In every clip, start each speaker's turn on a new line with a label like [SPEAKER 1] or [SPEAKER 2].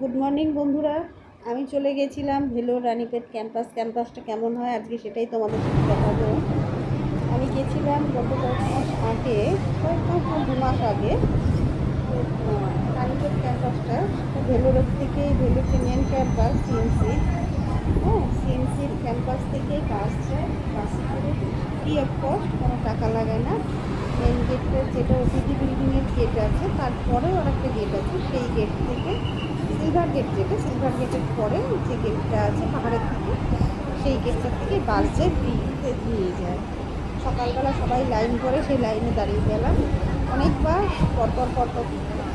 [SPEAKER 1] Good morning বন্ধুরা, আমি চলে গেছিলাম ভেলোর রানীপেট ক্যাম্পাসটা কেমন হয় আজকে সেটাই তোমাদের সাথে দেখাবো। আমি গেছিলাম গত কয়েক মাস আগে, কয়েক মাস না 2 মাস আগে। তো রানীপেট ক্যাম্পাসটা ভেলোরের থেকেই, ভেলোর যে মেন ক্যাম্পাস সিএমসির ক্যাম্পাস থেকেই বাস যায়। বাসে করে ফ্রি অফ কস্ট, কোনো টাকা লাগে না। মেন গেটের যেটা ওপিডি বিল্ডিংয়ের গেট আছে, তারপরেও আর একটা গেট আছে, সেই গেট থেকে সিলভার গেটের পরে যে গেটটা আছে পাহাড়ের থেকে, সেই গেটটার থেকে বাস যায়, ফ্রিতে নিয়ে যায়। সকালবেলা সবাই লাইন করে সেই লাইনে দাঁড়িয়ে গেলাম। অনেক বাস পরপর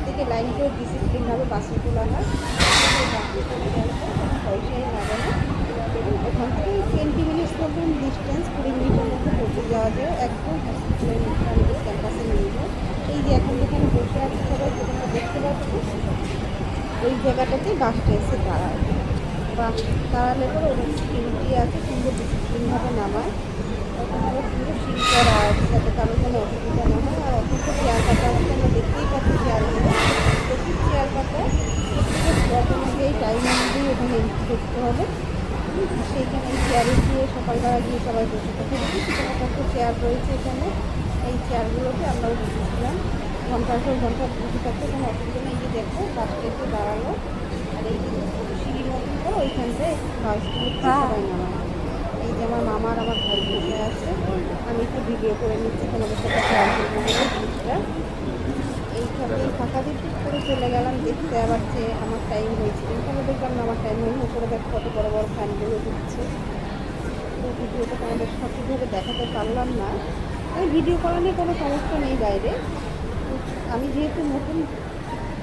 [SPEAKER 1] থেকে লাইন করে ডিসিপ্লিনভাবে বাসে তোলা হয়। বাসে চলে গেলে কোনো পয়সাই লাগে না। ওখান থেকে 20 মিনিটস মতন ডিস্টেন্স, 20 মিনিটের মধ্যে পৌঁছে যাওয়া যায় একদম হসপিটালের ক্যাম্পাসে নিয়ে যায়। এই যে এখন যেখানে বসে আছে সবাই, যেখানে দেখতে পাচ্ছি, ওই জায়গাটাতে বাসটা এসে দাঁড়ায়। বাস দাঁড়ালে পরে ওদের সিকিউরিটি আছে, সুন্দর ডিসিপ্লিনভাবে নামায়। ওখানে পুরো সিল করা আছে যাতে কারোর কোনো অসুবিধা না হয়। আর অসংখ্য চেয়ার পাতা আছে, আমরা দেখতেই পাচ্ছি চেয়ারগুলো, প্রচুর চেয়ার পাতা। অনুযায়ী টাইম অনুযায়ী ওখানে এন্ট্রি করতে হবে। সেইখানে চেয়ারে গিয়ে সকালবেলা গিয়ে সবাই বসে থাকে। দেখি কিছু চেয়ার রয়েছে এখানে, এই চেয়ারগুলোতে আমরাও বসেছিলাম। ঘন্টার পর ঘন্টা বসে থাকতে কোনো অসুবিধা নেই। এই যে দেখো বাসটা একটু দাঁড়ালো, আর এই যে সিঁড়ির মতন করে ওইখানটায় বাসগুলো সবাই নামায়। এই যে আমার মামা আর আমার ভাই বসে আছে, আমি একটু ভিডিও করে নিচ্ছি তোমাদের সাথে শেয়ার করবো বলে জিনিসটা। এইখানে ফাঁকা দিতে করে চলে গেলাম দেখতে। আবার যে আমার টাইম হয়েছে, এখানে দেখলাম না আমার টাইম হয়নি। উপরে দেখো কত বড় বড় ফ্যানগুলো দিচ্ছে। তো ভিডিওটা তোমাদের সঠিকভাবে দেখাতে পারলাম না। আমি ভিডিও করা নিয়ে কোনো সমস্যা নেই বাইরে। আমি যেহেতু নতুন,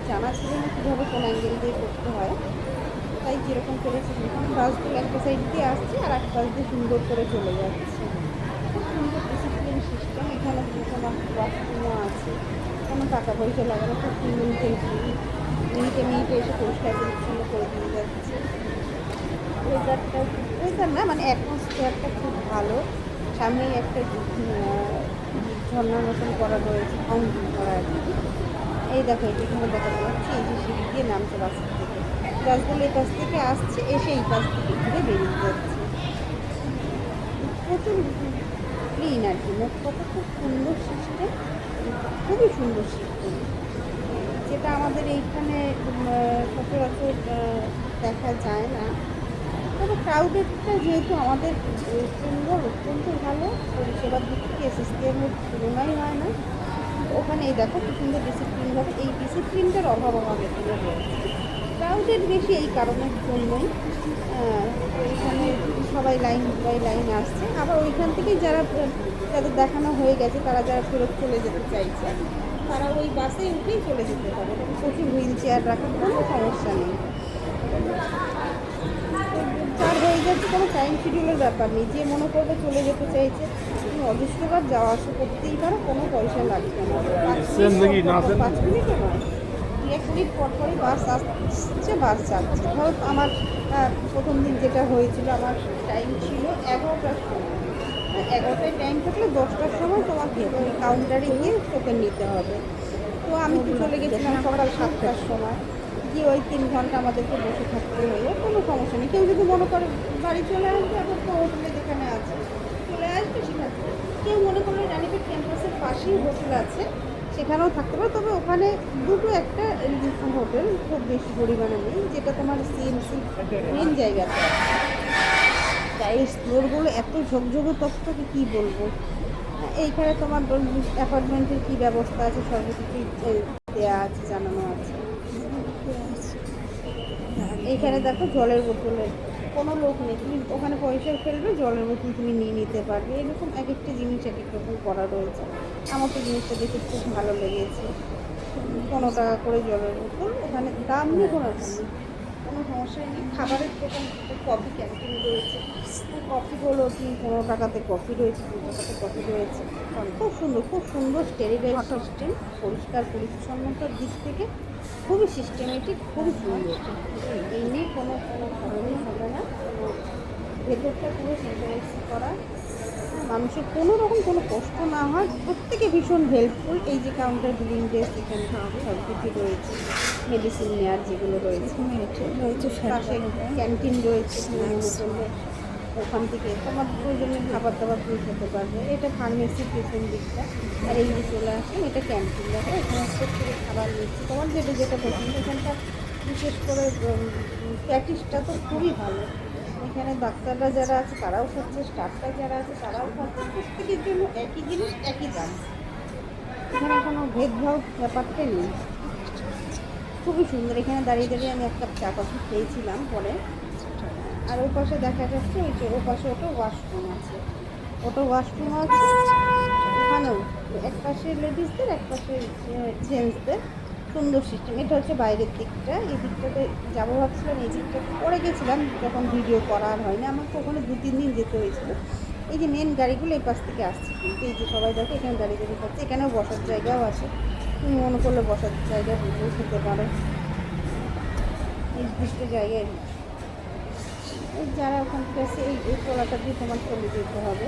[SPEAKER 1] জানা ছিল না কীভাবে কোন অ্যাঙ্গেল দিয়ে করতে হয়, তাই যেরকম করেছি সেরকম। বাসগুলো একটা সাইড দিয়ে আসছে আর এক পাশ দিয়ে সুন্দর করে চলে যাচ্ছে। খুব সুন্দর ডিসিপ্লিন সিস্টেম। এখানে তোমার ওয়াশরুমও আছে, কোনো টাকা পয়সা লাগে না। খুব মিনিটে এসে পরিষ্কার পরিচ্ছন্ন করে দিয়ে যাচ্ছে। ওয়েদার না, মানে অ্যাটমসফিয়ারটা খুব ভালো। সামনেই একটা ঝর্ণার মতন করা রয়েছে, ফাউন্টেন করা আর কি। এই দেখো এখানে দেখা যাচ্ছে, এই যে সিঁড়ি দিয়ে নামছে বাসের থেকে। বাসগুলো এই পাশ থেকে আসছে, এসে এই পাশ থেকে ঘুরে বেরিয়ে যাচ্ছে। প্রচুর ক্লিন আর কি, মোট কথা খুব সুন্দর সিস্টেম, খুবই সুন্দর সিস্টেম, যেটা আমাদের এইখানে সচরাচর দেখা যায় না। তবে ক্রাউডেডটা যেহেতু আমাদের অত্যন্ত ভালো, পরিষেবার দিক থেকে এসএসকেএমের তুলনাই হয় না। ওখানে এই দেখো কি সুন্দর ডিসিপ্লিনভাবে, এই ডিসিপ্লিনটার অভাব আমাদের এখানে রয়েছে। ক্রাউডেড বেশি এই কারণের জন্যই। ওইখানে সবাই লাইন বাই লাইন আসছে। আবার ওইখান থেকেই যাদের দেখানো হয়ে গেছে, তারা যারা ফেরত চলে যেতে চাইছে, তারা ওই বাসে উঠেই চলে যেতে পারে। প্রচুর হুইল চেয়ার রাখার কোনো সমস্যা নেই। চার হয়ে যাচ্ছে, কোনো টাইম শিডিউলের ব্যাপার নেই। যে মনে করবে চলে যেতে চাইছে, তুমি অদৃষ্টবার যাওয়া আসা করতেই পারো, কোনো পয়সা লাগবে না। 5 মিনিটও নয়, 1 মিনিট পর পরই বাস আসছে, বাস যাচ্ছে। ধরো আমার প্রথম দিন যেটা হয়েছিল, আমার টাইম ছিল 11টার সময়। 11টায় টাইম থাকলে 10টার সময় তোমাকে ওই কাউন্টারে গিয়ে টোকেন নিতে হবে। তো আমি তো চলে গেছিলাম সকাল 7টার সময়, গিয়ে ওই 3 ঘন্টা আমাদেরকে বসে থাকতে হলো। কোনো সমস্যা নেই। কেউ যদি মনে করে বাড়ি চলে আসবে, এখন তো হোটেলে যেখানে আছে চলে আসবে সেখানে। কেউ মনে করলে রানীপেট ক্যাম্পাসের পাশেই হোটেল আছে, সেখানেও থাকতে পারে। তবে ওখানে দুটো একটা হোটেল, খুব বেশি পরিমাণে নেই, যেটা তোমার সিএমসি মেন জায়গাতে। তাই ফ্লোরগুলো এত ঝকঝকে তকতকে কী বলবো। এইখানে তোমার অ্যাপার্টমেন্টের কী ব্যবস্থা আছে সব কিছুই দেওয়া আছে, জানানো আছে। এইখানে দেখো জলের বোতলের কোনো লোক নেই, তুমি ওখানে পয়সা ফেলবে, জলের বোতল তুমি নিয়ে নিতে পারবে। এরকম এক একটা জিনিস এক এক রকম করা রয়েছে। আমার তো জিনিসটা দেখে খুব ভালো লেগেছে। 15 টাকা করে জলের বোতল, ওখানে দাম নেই, কোনো সমস্যাই নেই। খাবারের দোকান, কফি ক্যান্টিন রয়েছে, কফিগুলো 15 টাকাতে কফি রয়েছে, 2 টাকাতে কফি রয়েছে। খুব সুন্দর স্টেরিলাইজ সিস্টেম। পরিষ্কার পরিচ্ছন্নতার দিক থেকে খুবই সিস্টেমেটিক, খুবই সুন্দর। এই নিয়ে কোনো ধরনের হবে না। ভেতরটা পুরো স্যানিটাইজ করা, মানুষের কোনো রকম কোনো কষ্ট না হয়, প্রত্যেকে ভীষণ হেল্পফুল। এই যে কাউন্টার বিলিং ডেস্ক, এখানে সব কিছু রয়েছে, মেডিসিন নেওয়ার যেগুলো রয়েছে রয়েছে, পাশে ক্যান্টিন রয়েছে, তুমি মনে করলে ওখান থেকে তোমার প্রয়োজনীয় খাবার দাবার তুমি খেতে পারবে। এটা ফার্মেসির পেছন দিকটা। আর এই যে চলে আসলাম, এটা ক্যান্টিন। দেখো এখানে প্রত্যেকে খাবার নিচ্ছে, তোমার যেটা যেটা পছন্দ। এখানটা বিশেষ করে প্যাটিসটা তো খুবই ভালো। এখানে ডাক্তাররা যারা আছে তারাও খাচ্ছে, স্টাফটা যারা আছে তারাও খাচ্ছে, প্রত্যেকের জন্য একই জিনিস, একই দাম। এখানে কোনো ভেদভাব ব্যাপারটা নেই, খুবই সুন্দর। এখানে দাঁড়িয়ে দাঁড়িয়ে আমি এক কাপ চা কফি খেয়েছিলাম পরে। আর ওই পাশে দেখা যাচ্ছে ওই যে ও পাশে ওটা ওয়াশরুম আছে, ওটা ওয়াশরুম আছে ওখানেও। এক পাশে লেডিসদের, এক পাশে জেন্টসদের, সুন্দর সিস্টেম। এটা হচ্ছে বাইরের দিকটা। এই দিকটাতে যাবো ভাবছিলাম, এই দিকটা পরে গেছিলাম যখন ভিডিও করার হয়নি, আমার তো ওখানে 2-3 দিন যেতে হয়েছিল। এই যে মেন গাড়িগুলো এই পাশ থেকে আসছে, কিন্তু এই যে সবাই দেখো এখানে দাঁড়িয়ে দাঁড়িয়ে খাচ্ছে। এখানেও বসার জায়গাও আছে, তুমি মনে করলে বসার জায়গা বসেও খেতে পারো, নির্দিষ্ট জায়গায়। যারা ওখান থেকে আসে এই তোলাটা দিয়ে তোমার চলে যেতে হবে।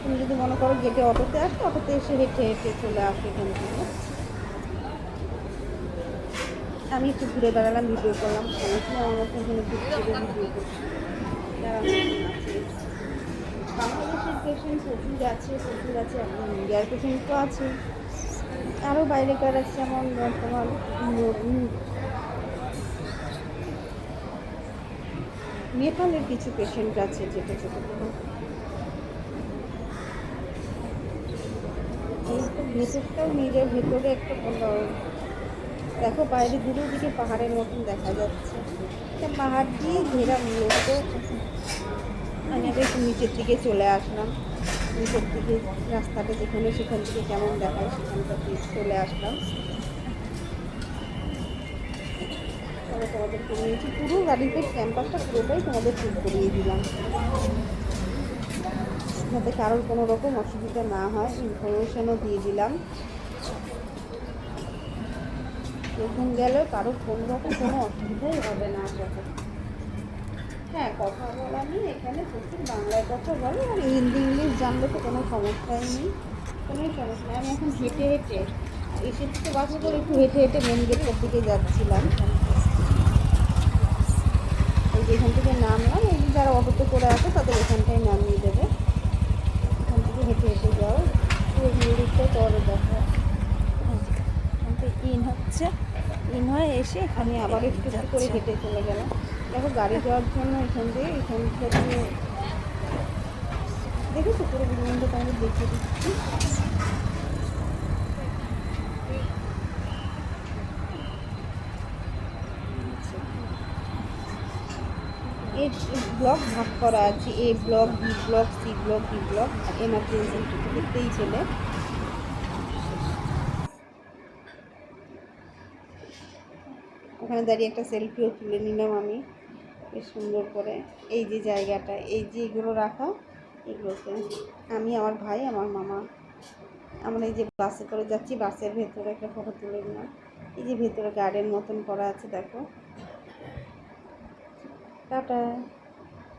[SPEAKER 1] তুমি যদি মনে করো গেটে অটোতে আসো, অটোতে এসে হেঁটে হেঁটে চলে আসো এখান থেকে। আমি একটু ঘুরে বেড়ালাম, ভিডিও করলাম, সমস্যা আমার মতো এখানে ঘুরতে ভিডিও করছি। যারা আছে বাংলাদেশের পেশেন্ট প্রচুর আছে, প্রচুর আছে, একদম ইন্ডিয়ার পেশেন্ট তো আছে, আরও বাইরেকার আছে। যেমন তোমার নেপালের কিছু পেশেন্ট আছে, ছোটো ছোটো। এই তো ভেতরটাও নিজের ভেতরে একটা দেখো, বাইরে দূরের দিকে পাহাড়ের মতন দেখা যাচ্ছে, একটা পাহাড় দিয়ে ঘেরা মূলত। আমি আগে একটু নিচের দিকে চলে আসলাম, নিচের দিকে রাস্তাটা যেখানে সেখান থেকে কেমন দেখায় সেখানটা চলে আসলাম। তবে তোমাদেরকে নিয়েছি পুরো গাড়িতে, ক্যাম্পাসটা পুরোটাই তোমাদের ট্যুর করিয়ে দিলাম, যাতে কারোর কোনো রকম অসুবিধা না হয়, ইনফরমেশনও দিয়ে দিলাম। যখন গেলেও কারোর কোনো রকম কোনো অসুবিধাই হবে না আশা করি। হ্যাঁ, কথা বলা নেই, এখানে প্রচুর বাংলায় কথা বলে, আর হিন্দি ইংলিশ জানলে তো কোনো সমস্যাই নেই, কোনোই সমস্যা নেই। আমি এখন হেঁটে হেঁটে এসে থেকে বাসে করে একটু হেঁটে হেঁটে মেন গেটের দিকে যাচ্ছিলাম। এই যে এখান থেকে নামলাম, এই যে যারা অটোতে করে আসে তাদের এখানটায় নামিয়ে দেবে, এখান থেকে হেঁটে হেঁটে যাও, পুরো ভিউটা পরে দেখো। ইন হচ্ছে, ইন হয়ে এসে এখানে আবার একটু একটু করে হেঁটে চলে গেলাম। দেখো গাড়ি যাওয়ার জন্য এখান থেকে দেখেছো পুরো বিল্ডিংটা তোমাদের দেখিয়ে দিচ্ছি। এই ব্লক ভাগ করা আছে, A block, B block, C block, D block, আর এমার্জেন্সি দেখতেই ছেলে। ওখানে দাঁড়িয়ে একটা সেলফিও তুলে নিলাম আমি বেশ সুন্দর করে। এই যে জায়গাটা, এই যে এগুলো রাখা, এগুলোতে আমি, আমার ভাই, আমার মামা, আমরা এই যে বাসে করে যাচ্ছি, বাসের ভেতরে একটা ফটো তুলে নিলাম। এই যে ভেতরে গার্ডেন মতন করা আছে দেখো। টাটা।